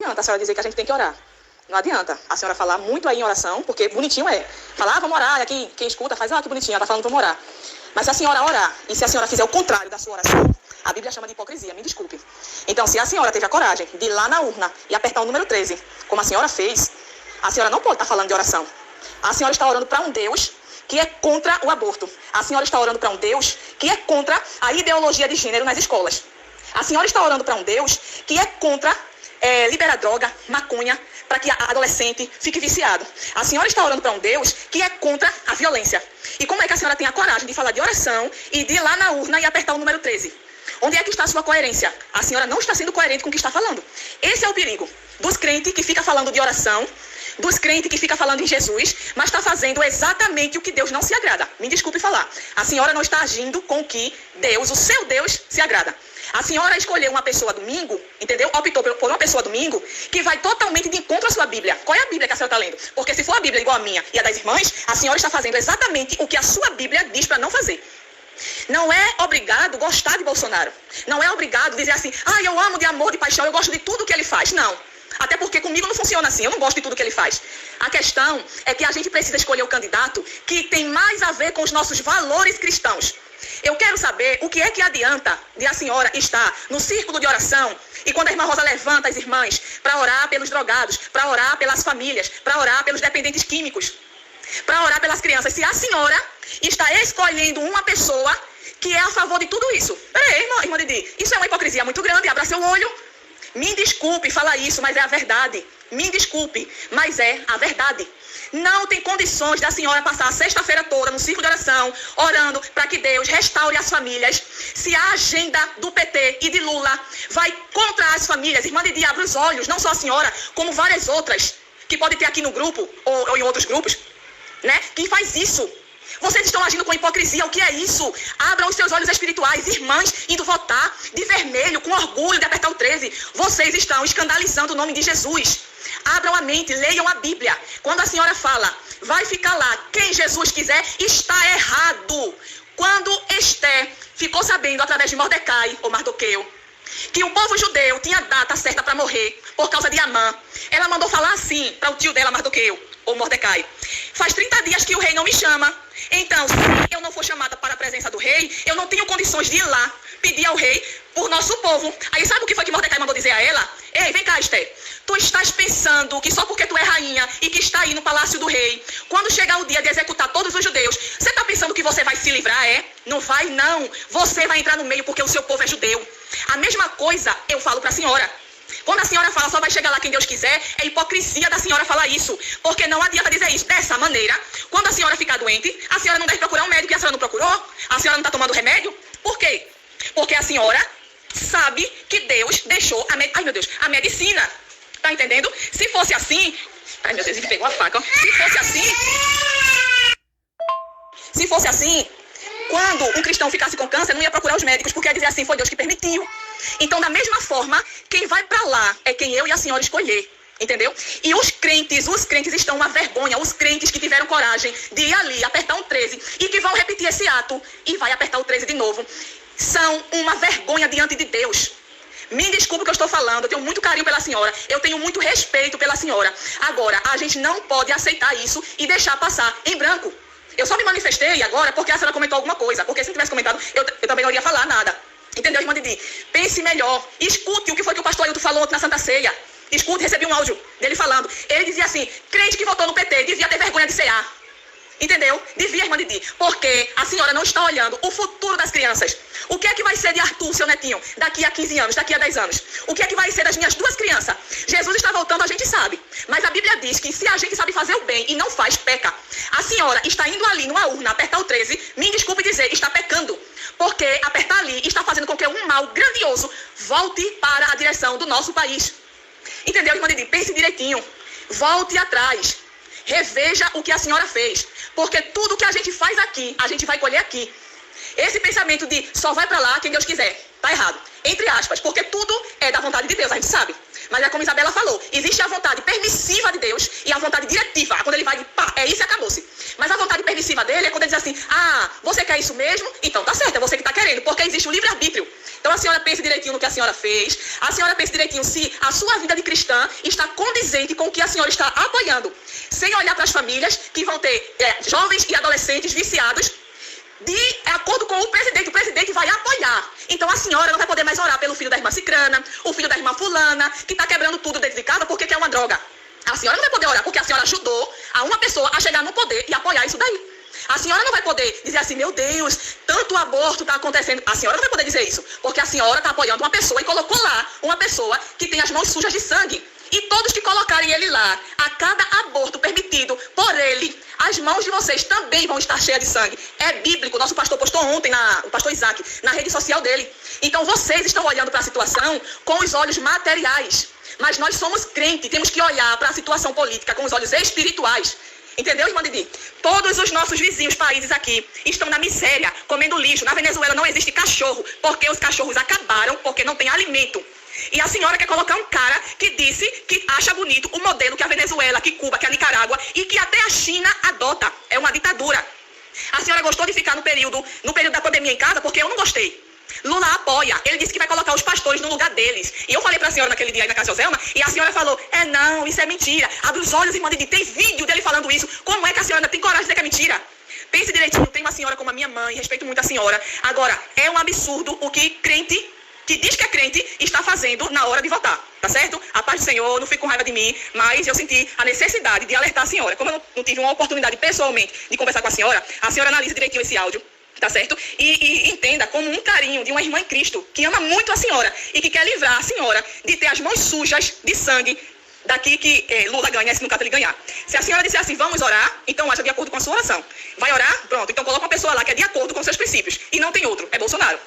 adianta a senhora dizer que a gente tem que orar. Não adianta a senhora falar muito aí em oração, porque bonitinho é. Falar, vamos orar, e aqui quem escuta faz, que bonitinho, ela tá falando, vamos orar. Mas se a senhora orar, e se a senhora fizer o contrário da sua oração, a Bíblia chama de hipocrisia, me desculpe. Então, se a senhora teve a coragem de ir lá na urna e apertar o número 13, como a senhora fez, a senhora não pode estar falando de oração. A senhora está orando para um Deus que é contra o aborto. A senhora está orando para um Deus que é contra a ideologia de gênero nas escolas. A senhora está orando para um Deus que é contra liberar droga, maconha, para que a adolescente fique viciado. A senhora está orando para um Deus que é contra a violência. E como é que a senhora tem a coragem de falar de oração e de ir lá na urna e apertar o número 13? Onde é que está a sua coerência? A senhora não está sendo coerente com o que está falando. Esse é o perigo dos crentes que ficam falando de oração, dos crentes que ficam falando em Jesus, mas está fazendo exatamente o que Deus não se agrada. Me desculpe falar. A senhora não está agindo com o que Deus, o seu Deus, se agrada. A senhora escolheu uma pessoa domingo, entendeu? Optou por uma pessoa domingo que vai totalmente de encontro à sua Bíblia. Qual é a Bíblia que a senhora está lendo? Porque se for a Bíblia igual a minha e a das irmãs, a senhora está fazendo exatamente o que a sua Bíblia diz para não fazer. Não é obrigado gostar de Bolsonaro. Não é obrigado dizer assim, eu amo de amor, de paixão, eu gosto de tudo que ele faz. Não. Até porque comigo não funciona assim, eu não gosto de tudo que ele faz. A questão é que a gente precisa escolher o candidato que tem mais a ver com os nossos valores cristãos. Eu quero saber o que é que adianta de a senhora estar no círculo de oração e quando a irmã Rosa levanta as irmãs para orar pelos drogados, para orar pelas famílias, para orar pelos dependentes químicos, para orar pelas crianças, se a senhora está escolhendo uma pessoa que é a favor de tudo isso. Peraí, irmã Didi, isso é uma hipocrisia muito grande, abra seu olho. Me desculpe falar isso, mas é a verdade. Me desculpe, mas é a verdade. Não tem condições da senhora passar a sexta-feira toda no círculo de oração, orando para que Deus restaure as famílias, se a agenda do PT e de Lula vai contra as famílias. Irmã Didi, abre os olhos, não só a senhora, como várias outras, que pode ter aqui no grupo, ou em outros grupos, né? Quem faz isso? Vocês estão agindo com hipocrisia. O que é isso? Abram os seus olhos espirituais. Irmãs indo votar de vermelho, com orgulho de apertar o 13. Vocês estão escandalizando o nome de Jesus. Abram a mente, leiam a Bíblia. Quando a senhora fala, vai ficar lá quem Jesus quiser, está errado. Quando Esther ficou sabendo, através de Mordecai, ou Mardoqueu, que o povo judeu tinha data certa para morrer por causa de Amã, ela mandou falar assim para o tio dela, Mardoqueu, ou Mordecai: faz 30 dias que o rei não me chama. Então, se eu não for chamada para a presença do rei, eu não tenho condições de ir lá pedir ao rei por nosso povo. Aí sabe o que foi que Mordecai mandou dizer a ela? Ei, vem cá, Esther. Tu estás pensando que só porque tu é rainha e que está aí no palácio do rei, quando chegar o dia de executar todos os judeus, você está pensando que você vai se livrar, é? Não vai, não. Você vai entrar no meio porque o seu povo é judeu. A mesma coisa eu falo para a senhora. Quando a senhora fala só vai chegar lá quem Deus quiser, é hipocrisia da senhora falar isso. Porque não adianta dizer isso dessa maneira. Quando a senhora ficar doente, a senhora não deve procurar um médico e a senhora não procurou? A senhora não está tomando remédio? Por quê? Porque a senhora sabe que Deus deixou a medicina. Tá entendendo? Se fosse assim... Ai, meu Deus, ele pegou a faca. Se fosse assim, quando um cristão ficasse com câncer, não ia procurar os médicos, porque ia dizer assim, foi Deus que permitiu. Então, da mesma forma, quem vai para lá é quem eu e a senhora escolher. Entendeu? E os crentes estão uma vergonha. Os crentes que tiveram coragem de ir ali, apertar um 13 e que vão repetir esse ato e vai apertar o 13 de novo, são uma vergonha diante de Deus. Me desculpe o que eu estou falando, eu tenho muito carinho pela senhora, eu tenho muito respeito pela senhora. Agora, a gente não pode aceitar isso e deixar passar em branco. Eu só me manifestei agora porque a senhora comentou alguma coisa, porque se não tivesse comentado, eu também não iria falar nada. Entendeu, irmã Didi? Pense melhor, escute o que foi que o pastor Ailton falou na Santa Ceia. Escute, recebi um áudio dele falando. Ele dizia assim, crente que votou no PT devia ter vergonha de cear. Entendeu? Devia, irmã Didi. Porque a senhora não está olhando o futuro das crianças. O que é que vai ser de Arthur, seu netinho, daqui a 15 anos, daqui a 10 anos? O que é que vai ser das minhas duas crianças? Jesus está voltando, a gente sabe. Mas a Bíblia diz que se a gente sabe fazer o bem e não faz, peca. A senhora está indo ali numa urna, apertar o 13, me desculpe dizer, está pecando. Porque apertar ali está fazendo com que um mal grandioso volte para a direção do nosso país. Entendeu, irmã Didi? Pense direitinho. Volte atrás. Reveja o que a senhora fez. Porque tudo que a gente faz aqui, a gente vai colher aqui. Esse pensamento de só vai para lá quem Deus quiser, tá errado. Entre aspas, porque tudo é da vontade de Deus, a gente sabe. Mas é como Isabela falou, existe a vontade permissiva de Deus e a vontade diretiva. Quando ele vai de pá, é isso e acabou-se. Mas a vontade permissiva dele é quando ele diz assim, você quer isso mesmo? Então tá certo, é você que tá querendo, porque existe o livre-arbítrio. Então a senhora pense direitinho no que a senhora fez, a senhora pense direitinho se a sua vida de cristã está condizente com o que a senhora está apoiando, sem olhar para as famílias que vão ter jovens e adolescentes viciados de acordo com o presidente vai apoiar. Então a senhora não vai poder mais orar pelo filho da irmã Cicrana, o filho da irmã Fulana, que está quebrando tudo dentro de casa porque quer uma droga. A senhora não vai poder orar porque a senhora ajudou a uma pessoa a chegar no poder e apoiar isso daí. A senhora não vai poder dizer assim, meu Deus, tanto aborto está acontecendo. A senhora não vai poder dizer isso, porque a senhora está apoiando uma pessoa e colocou lá uma pessoa que tem as mãos sujas de sangue. E todos que colocarem ele lá, a cada aborto permitido por ele, as mãos de vocês também vão estar cheias de sangue. É bíblico. Nosso pastor postou ontem, o pastor Isaac, na rede social dele. Então vocês estão olhando para a situação com os olhos materiais. Mas nós somos crentes, temos que olhar para a situação política com os olhos espirituais. Entendeu, irmã Didi? Todos os nossos vizinhos países aqui estão na miséria, comendo lixo. Na Venezuela não existe cachorro, porque os cachorros acabaram, porque não tem alimento. E a senhora quer colocar um cara que disse que acha bonito o modelo que a Venezuela, que Cuba, que a Nicarágua e que até a China adota. É uma ditadura. A senhora gostou de ficar no período da pandemia em casa? Porque eu não gostei. Lula apoia. Ele disse que vai colocar os pastores no lugar deles. E eu falei pra senhora naquele dia aí na casa de Joselma, e a senhora falou, não, isso é mentira. Abre os olhos, irmã Didi, tem vídeo dele falando isso. Como é que a senhora tem coragem de dizer que é mentira? Pense direitinho, tem uma senhora como a minha mãe, respeito muito a senhora. Agora, é um absurdo o que crente que diz que é crente está fazendo na hora de votar, tá certo? A paz do Senhor, não fique com raiva de mim, mas eu senti a necessidade de alertar a senhora. Como eu não tive uma oportunidade pessoalmente de conversar com a senhora analise direitinho esse áudio, tá certo? E entenda como um carinho de uma irmã em Cristo que ama muito a senhora e que quer livrar a senhora de ter as mãos sujas de sangue daqui que Lula ganha, se no caso ele ganhar. Se a senhora disser assim, vamos orar, então haja de acordo com a sua oração. Vai orar? Pronto. Então coloca uma pessoa lá que é de acordo com seus princípios. E não tem outro. É Bolsonaro.